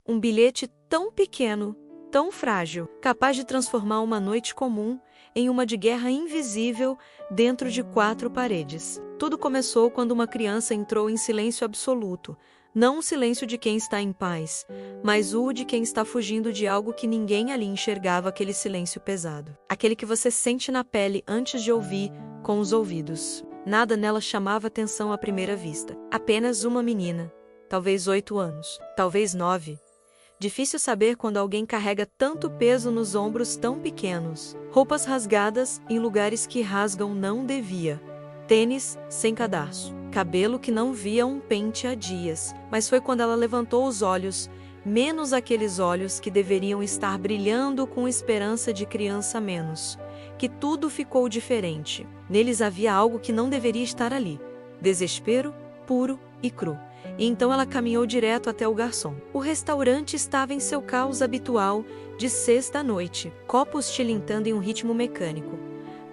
Um bilhete tão pequeno, tão frágil, capaz de transformar uma noite comum em uma de guerra invisível dentro de 4 paredes. Tudo começou quando uma criança entrou em silêncio absoluto. Não o silêncio de quem está em paz, mas o de quem está fugindo de algo que ninguém ali enxergava, aquele silêncio pesado. Aquele que você sente na pele antes de ouvir com os ouvidos. Nada nela chamava atenção à primeira vista. Apenas uma menina, talvez 8 anos, talvez 9. Difícil saber quando alguém carrega tanto peso nos ombros tão pequenos. Roupas rasgadas em lugares que rasgam não devia. Tênis sem cadarço. Cabelo que não via um pente há dias. Mas foi quando ela levantou os olhos, menos aqueles olhos que deveriam estar brilhando com esperança de criança a menos, que tudo ficou diferente. Neles havia algo que não deveria estar ali. Desespero puro e cru. E então ela caminhou direto até o garçom. O restaurante estava em seu caos habitual de sexta à noite, copos tilintando em um ritmo mecânico,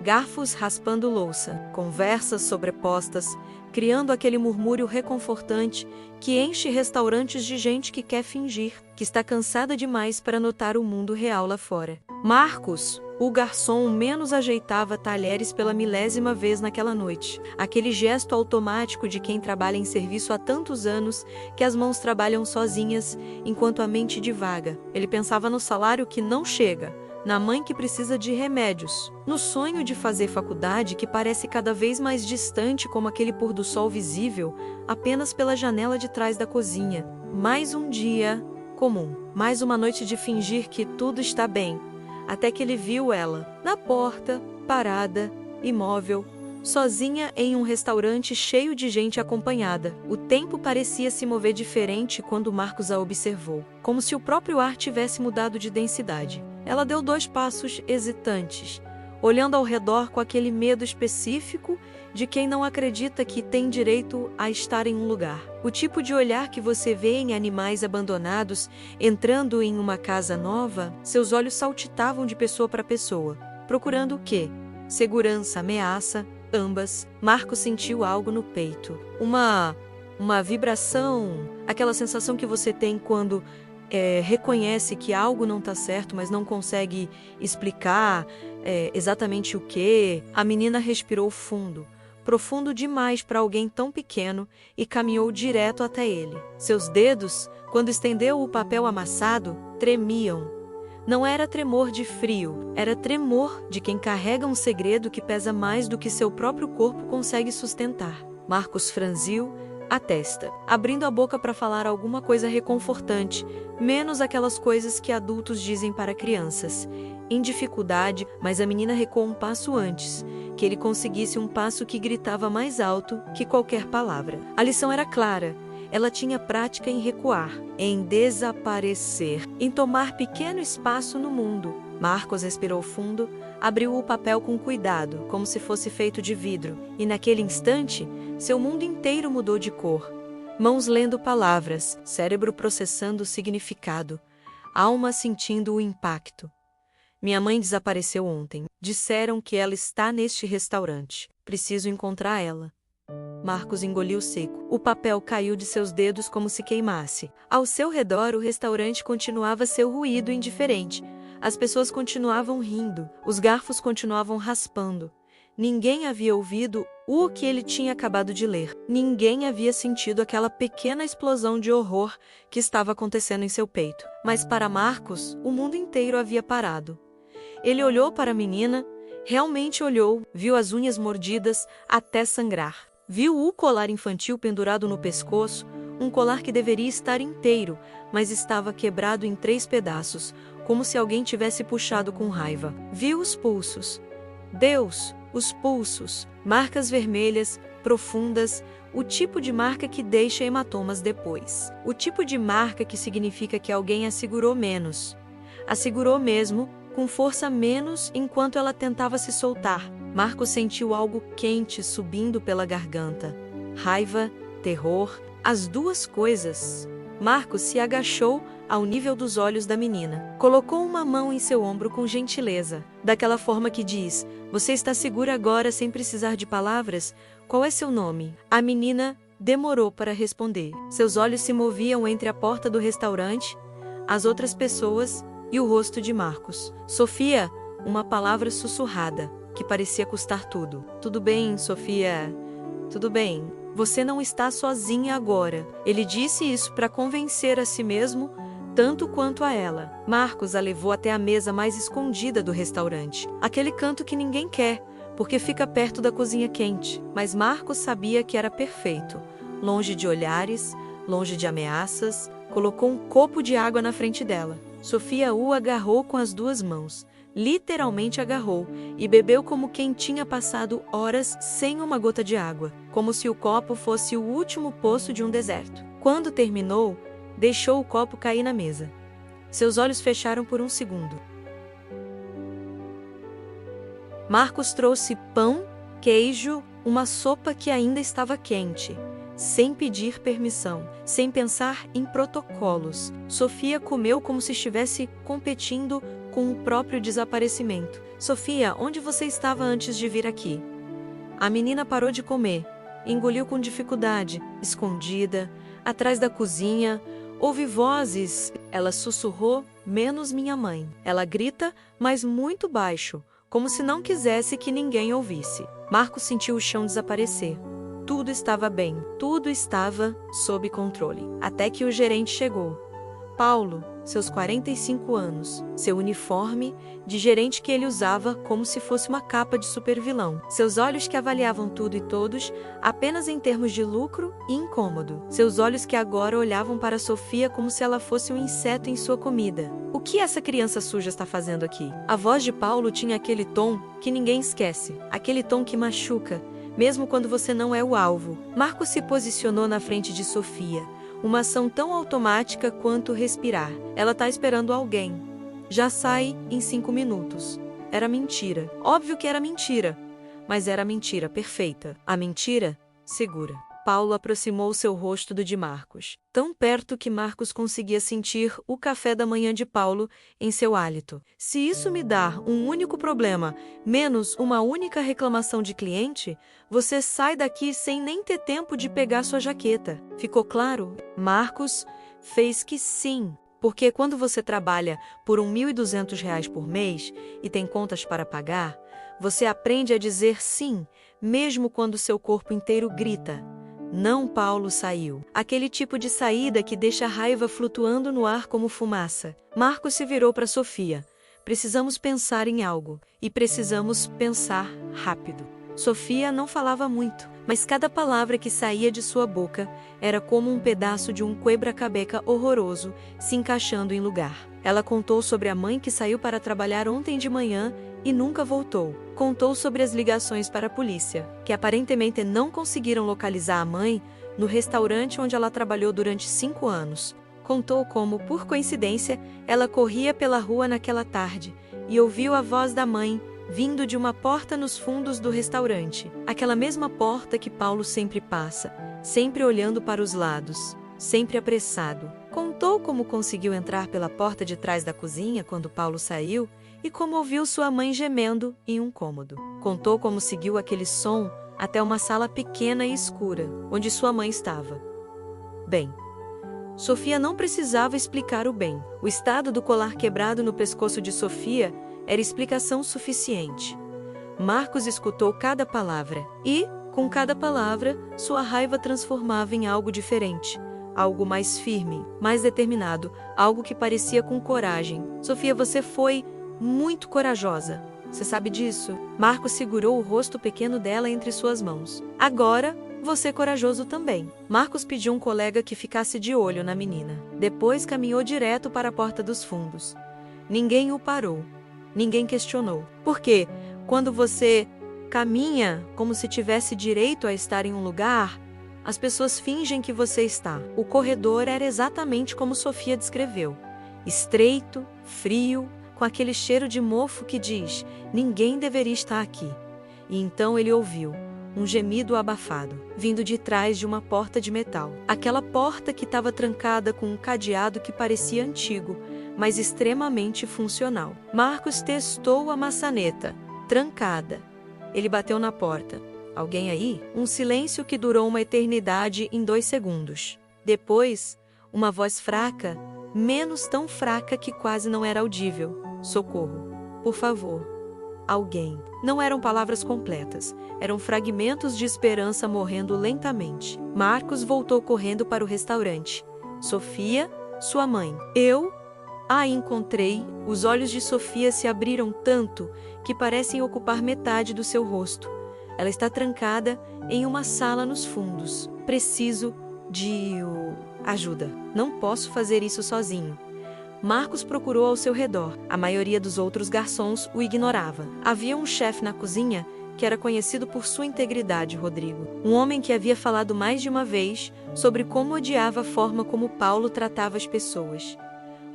garfos raspando louça, conversas sobrepostas, criando aquele murmúrio reconfortante que enche restaurantes de gente que quer fingir, que está cansada demais para notar o mundo real lá fora. Marcos, o garçom, menos ajeitava talheres pela milésima vez naquela noite. Aquele gesto automático de quem trabalha em serviço há tantos anos que as mãos trabalham sozinhas enquanto a mente divaga. Ele pensava no salário que não chega, na mãe que precisa de remédios, no sonho de fazer faculdade que parece cada vez mais distante, como aquele pôr do sol visível apenas pela janela de trás da cozinha. Mais um dia comum, mais uma noite de fingir que tudo está bem, até que ele viu ela, na porta, parada, imóvel, sozinha em um restaurante cheio de gente acompanhada. O tempo parecia se mover diferente quando Marcos a observou, como se o próprio ar tivesse mudado de densidade. Ela deu 2 passos hesitantes, olhando ao redor com aquele medo específico de quem não acredita que tem direito a estar em um lugar. O tipo de olhar que você vê em animais abandonados entrando em uma casa nova. Seus olhos saltitavam de pessoa para pessoa, procurando o quê? Segurança, ameaça, ambas. Marcos sentiu algo no peito. Uma vibração, aquela sensação que você tem quando reconhece que algo não está certo, mas não consegue explicar exatamente o que. A menina respirou fundo, profundo demais para alguém tão pequeno, e caminhou direto até ele. Seus dedos, quando estendeu o papel amassado, tremiam. Não era tremor de frio, era tremor de quem carrega um segredo que pesa mais do que seu próprio corpo consegue sustentar. Marcos franziu a testa, abrindo a boca para falar alguma coisa reconfortante, menos aquelas coisas que adultos dizem para crianças. Em dificuldade, mas a menina recuou um passo antes, que ele conseguisse um passo que gritava mais alto que qualquer palavra. A lição era clara. Ela tinha prática em recuar, em desaparecer, em tomar pequeno espaço no mundo. Marcos respirou fundo, abriu o papel com cuidado, como se fosse feito de vidro, e naquele instante, seu mundo inteiro mudou de cor. Mãos lendo palavras, cérebro processando o significado, alma sentindo o impacto. Minha mãe desapareceu ontem. Disseram que ela está neste restaurante. Preciso encontrar ela. Marcos engoliu seco. O papel caiu de seus dedos como se queimasse. Ao seu redor, o restaurante continuava seu ruído indiferente. As pessoas continuavam rindo. Os garfos continuavam raspando. Ninguém havia ouvido o que ele tinha acabado de ler. Ninguém havia sentido aquela pequena explosão de horror que estava acontecendo em seu peito. Mas para Marcos, o mundo inteiro havia parado. Ele olhou para a menina, realmente olhou, viu as unhas mordidas até sangrar. Viu o colar infantil pendurado no pescoço, um colar que deveria estar inteiro, mas estava quebrado em 3 pedaços, como se alguém tivesse puxado com raiva. Viu os pulsos. Deus, os pulsos, marcas vermelhas, profundas, o tipo de marca que deixa hematomas depois. O tipo de marca que significa que alguém a segurou menos. A segurou mesmo, com força menos, enquanto ela tentava se soltar. Marcos sentiu algo quente subindo pela garganta. Raiva, terror, as 2 coisas. Marcos se agachou ao nível dos olhos da menina. Colocou uma mão em seu ombro com gentileza, daquela forma que diz: "Você está segura agora sem precisar de palavras? Qual é seu nome?" A menina demorou para responder. Seus olhos se moviam entre a porta do restaurante, as outras pessoas e o rosto de Marcos. Sofia, uma palavra sussurrada, que parecia custar tudo. Tudo bem, Sofia. Tudo bem. Você não está sozinha agora. Ele disse isso para convencer a si mesmo, tanto quanto a ela. Marcos a levou até a mesa mais escondida do restaurante. Aquele canto que ninguém quer, porque fica perto da cozinha quente. Mas Marcos sabia que era perfeito. Longe de olhares, longe de ameaças, colocou um copo de água na frente dela. Sofia o agarrou com as duas mãos. Literalmente agarrou, e bebeu como quem tinha passado horas sem uma gota de água, como se o copo fosse o último poço de um deserto. Quando terminou, deixou o copo cair na mesa. Seus olhos fecharam por um segundo. Marcos trouxe pão, queijo, uma sopa que ainda estava quente. Sem pedir permissão, sem pensar em protocolos. Sofia comeu como se estivesse competindo com o próprio desaparecimento. Sofia, onde você estava antes de vir aqui? A menina parou de comer, engoliu com dificuldade, escondida, atrás da cozinha. Ouve vozes, ela sussurrou, menos minha mãe. Ela grita, mas muito baixo, como se não quisesse que ninguém ouvisse. Marcos sentiu o chão desaparecer. Tudo estava bem, tudo estava sob controle. Até que o gerente chegou. Paulo, seus 45 anos, seu uniforme de gerente que ele usava como se fosse uma capa de supervilão. Seus olhos que avaliavam tudo e todos apenas em termos de lucro e incômodo. Seus olhos que agora olhavam para Sofia como se ela fosse um inseto em sua comida. O que essa criança suja está fazendo aqui? A voz de Paulo tinha aquele tom que ninguém esquece, aquele tom que machuca, mesmo quando você não é o alvo. Marcos se posicionou na frente de Sofia. Uma ação tão automática quanto respirar. Ela está esperando alguém. Já sai em 5 minutos. Era mentira. Óbvio que era mentira. Mas era a mentira perfeita. A mentira segura. Paulo aproximou seu rosto do de Marcos. Tão perto que Marcos conseguia sentir o café da manhã de Paulo em seu hálito. Se isso me dar um único problema, menos uma única reclamação de cliente, você sai daqui sem nem ter tempo de pegar sua jaqueta. Ficou claro? Marcos fez que sim. Porque quando você trabalha por R$ 1.200 por mês e tem contas para pagar, você aprende a dizer sim, mesmo quando seu corpo inteiro grita. Não, Paulo saiu. Aquele tipo de saída que deixa a raiva flutuando no ar como fumaça. Marcos se virou para Sofia. Precisamos pensar em algo. E precisamos pensar rápido. Sofia não falava muito, mas cada palavra que saía de sua boca era como um pedaço de um quebra-cabeça horroroso se encaixando em lugar. Ela contou sobre a mãe que saiu para trabalhar ontem de manhã e nunca voltou. Contou sobre as ligações para a polícia, que aparentemente não conseguiram localizar a mãe no restaurante onde ela trabalhou durante 5 anos. Contou como, por coincidência, ela corria pela rua naquela tarde e ouviu a voz da mãe vindo de uma porta nos fundos do restaurante. Aquela mesma porta que Paulo sempre passa, sempre olhando para os lados, sempre apressado. Contou como conseguiu entrar pela porta de trás da cozinha quando Paulo saiu e como ouviu sua mãe gemendo em um cômodo. Contou como seguiu aquele som até uma sala pequena e escura, onde sua mãe estava. Bem, Sofia não precisava explicar o bem. O estado do colar quebrado no pescoço de Sofia era explicação suficiente. Marcos escutou cada palavra e, com cada palavra, sua raiva transformava em algo diferente. Algo mais firme, mais determinado, algo que parecia com coragem. Sofia, você foi muito corajosa. Você sabe disso? Marcos segurou o rosto pequeno dela entre suas mãos. Agora, você é corajoso também. Marcos pediu um colega que ficasse de olho na menina. Depois caminhou direto para a porta dos fundos. Ninguém o parou. Ninguém questionou. Porque, quando você caminha como se tivesse direito a estar em um lugar, as pessoas fingem que você está. O corredor era exatamente como Sofia descreveu. Estreito, frio, com aquele cheiro de mofo que diz, ninguém deveria estar aqui. E então ele ouviu um gemido abafado, vindo de trás de uma porta de metal. Aquela porta que estava trancada com um cadeado que parecia antigo, mas extremamente funcional. Marcos testou a maçaneta, trancada. Ele bateu na porta. Alguém aí? Um silêncio que durou uma eternidade em 2 segundos. Depois, uma voz fraca, menos tão fraca que quase não era audível. Socorro. Por favor. Alguém. Não eram palavras completas, eram fragmentos de esperança morrendo lentamente. Marcos voltou correndo para o restaurante. Sofia, sua mãe. Eu a encontrei. Os olhos de Sofia se abriram tanto que parecem ocupar metade do seu rosto. Ela está trancada em uma sala nos fundos. Preciso de ajuda. Não posso fazer isso sozinho. Marcos procurou ao seu redor. A maioria dos outros garçons o ignorava. Havia um chefe na cozinha que era conhecido por sua integridade, Rodrigo. Um homem que havia falado mais de uma vez sobre como odiava a forma como Paulo tratava as pessoas.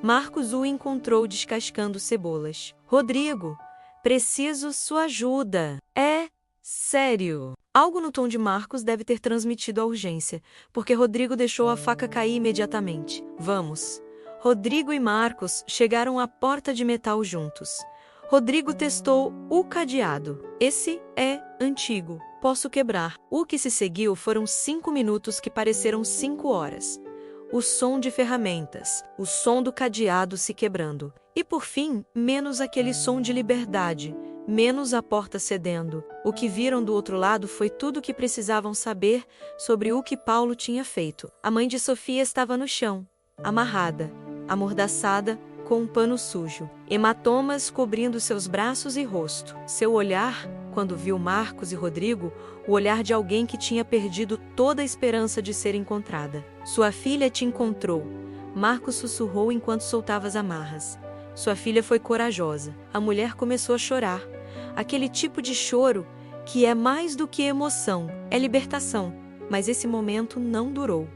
Marcos o encontrou descascando cebolas. Rodrigo, preciso sua ajuda. É sério. Algo no tom de Marcos deve ter transmitido a urgência, porque Rodrigo deixou a faca cair imediatamente. Vamos. Rodrigo e Marcos chegaram à porta de metal juntos. Rodrigo testou o cadeado. Esse é antigo. Posso quebrar. O que se seguiu foram 5 minutos que pareceram 5 horas. O som de ferramentas, o som do cadeado se quebrando. E por fim, menos aquele som de liberdade, menos a porta cedendo. O que viram do outro lado foi tudo o que precisavam saber sobre o que Paulo tinha feito. A mãe de Sofia estava no chão, amarrada, amordaçada, com um pano sujo, hematomas cobrindo seus braços e rosto. Seu olhar, quando viu Marcos e Rodrigo, o olhar de alguém que tinha perdido toda a esperança de ser encontrada. Sua filha te encontrou. Marcos sussurrou enquanto soltava as amarras. Sua filha foi corajosa. A mulher começou a chorar. Aquele tipo de choro que é mais do que emoção, é libertação. Mas esse momento não durou.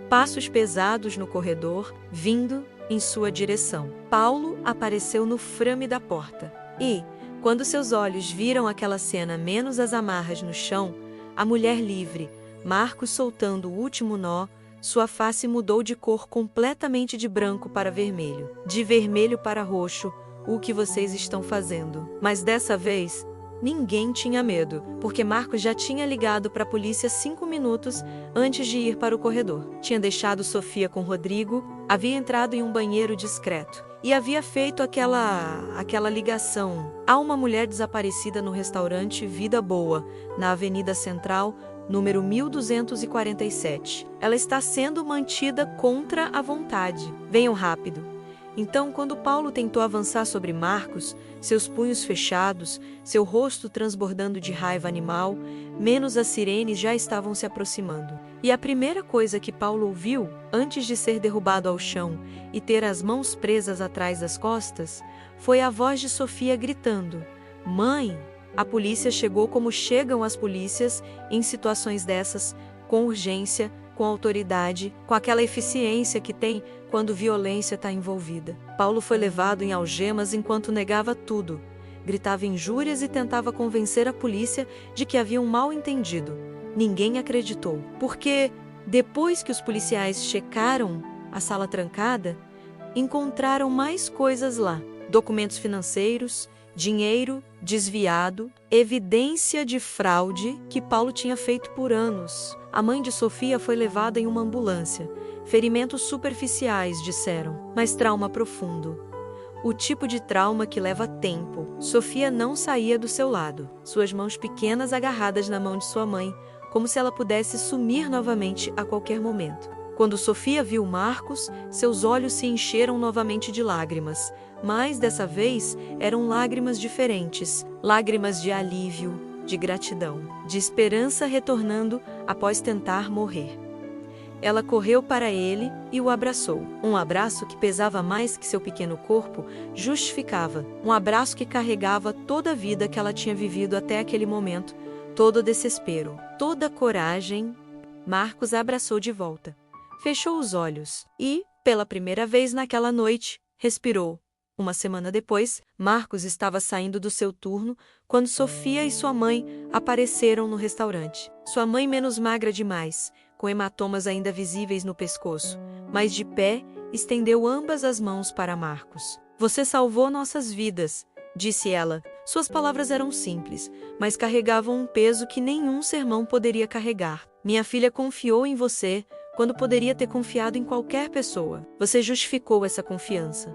Passos pesados no corredor, vindo em sua direção. Paulo apareceu no frame da porta. E, quando seus olhos viram aquela cena menos as amarras no chão, a mulher livre, Marcos soltando o último nó, sua face mudou de cor completamente de branco para vermelho. De vermelho para roxo, o que vocês estão fazendo? Mas dessa vez, ninguém tinha medo, porque Marcos já tinha ligado para a polícia 5 minutos antes de ir para o corredor. Tinha deixado Sofia com Rodrigo, havia entrado em um banheiro discreto e havia feito aquela ligação. Há uma mulher desaparecida no restaurante Vida Boa, na Avenida Central, número 1247. Ela está sendo mantida contra a vontade. Venham rápido. Então, quando Paulo tentou avançar sobre Marcos, seus punhos fechados, seu rosto transbordando de raiva animal, menos as sirenes já estavam se aproximando. E a primeira coisa que Paulo ouviu, antes de ser derrubado ao chão e ter as mãos presas atrás das costas, foi a voz de Sofia gritando: "Mãe!" A polícia chegou como chegam as polícias em situações dessas, com urgência, com autoridade, com aquela eficiência que tem quando violência está envolvida. Paulo foi levado em algemas enquanto negava tudo. Gritava injúrias e tentava convencer a polícia de que havia um mal-entendido. Ninguém acreditou, porque, depois que os policiais checaram a sala trancada, encontraram mais coisas lá. Documentos financeiros, dinheiro desviado, evidência de fraude que Paulo tinha feito por anos. A mãe de Sofia foi levada em uma ambulância. Ferimentos superficiais, disseram, mas trauma profundo. O tipo de trauma que leva tempo. Sofia não saía do seu lado, suas mãos pequenas agarradas na mão de sua mãe, como se ela pudesse sumir novamente a qualquer momento. Quando Sofia viu Marcos, seus olhos se encheram novamente de lágrimas, mas dessa vez eram lágrimas diferentes, lágrimas de alívio, de gratidão, de esperança retornando após tentar morrer. Ela correu para ele e o abraçou. Um abraço que pesava mais que seu pequeno corpo, justificava. Um abraço que carregava toda a vida que ela tinha vivido até aquele momento, todo o desespero, toda a coragem. Marcos a abraçou de volta. Fechou os olhos e, pela primeira vez naquela noite, respirou. Uma semana depois, Marcos estava saindo do seu turno quando Sofia e sua mãe apareceram no restaurante. Sua mãe menos magra demais, com hematomas ainda visíveis no pescoço, mas de pé, estendeu ambas as mãos para Marcos. "Você salvou nossas vidas", disse ela. Suas palavras eram simples, mas carregavam um peso que nenhum sermão poderia carregar. "Minha filha confiou em você quando poderia ter confiado em qualquer pessoa. Você justificou essa confiança.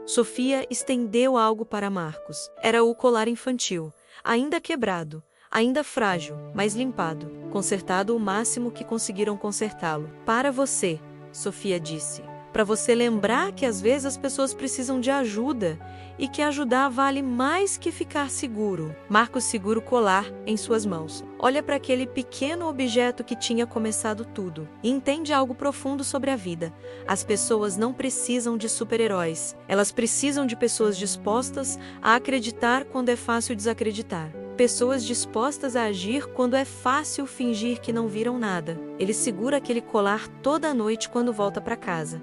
Sofia estendeu algo para Marcos. Era o colar infantil, ainda quebrado, ainda frágil, mas limpado, consertado o máximo que conseguiram consertá-lo. Para você, Sofia disse. Para você lembrar que às vezes as pessoas precisam de ajuda e que ajudar vale mais que ficar seguro. Marcos segura o colar em suas mãos. Olha para aquele pequeno objeto que tinha começado tudo e entende algo profundo sobre a vida. As pessoas não precisam de super-heróis. Elas precisam de pessoas dispostas a acreditar quando é fácil desacreditar. Pessoas dispostas a agir quando é fácil fingir que não viram nada. Ele segura aquele colar toda a noite quando volta para casa.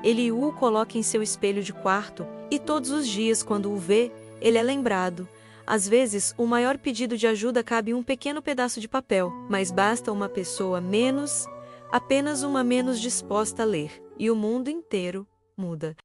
Ele o coloca em seu espelho de quarto e todos os dias, quando o vê, ele é lembrado. Às vezes, o maior pedido de ajuda cabe em um pequeno pedaço de papel, mas basta uma pessoa menos, apenas uma menos disposta a ler, e o mundo inteiro muda.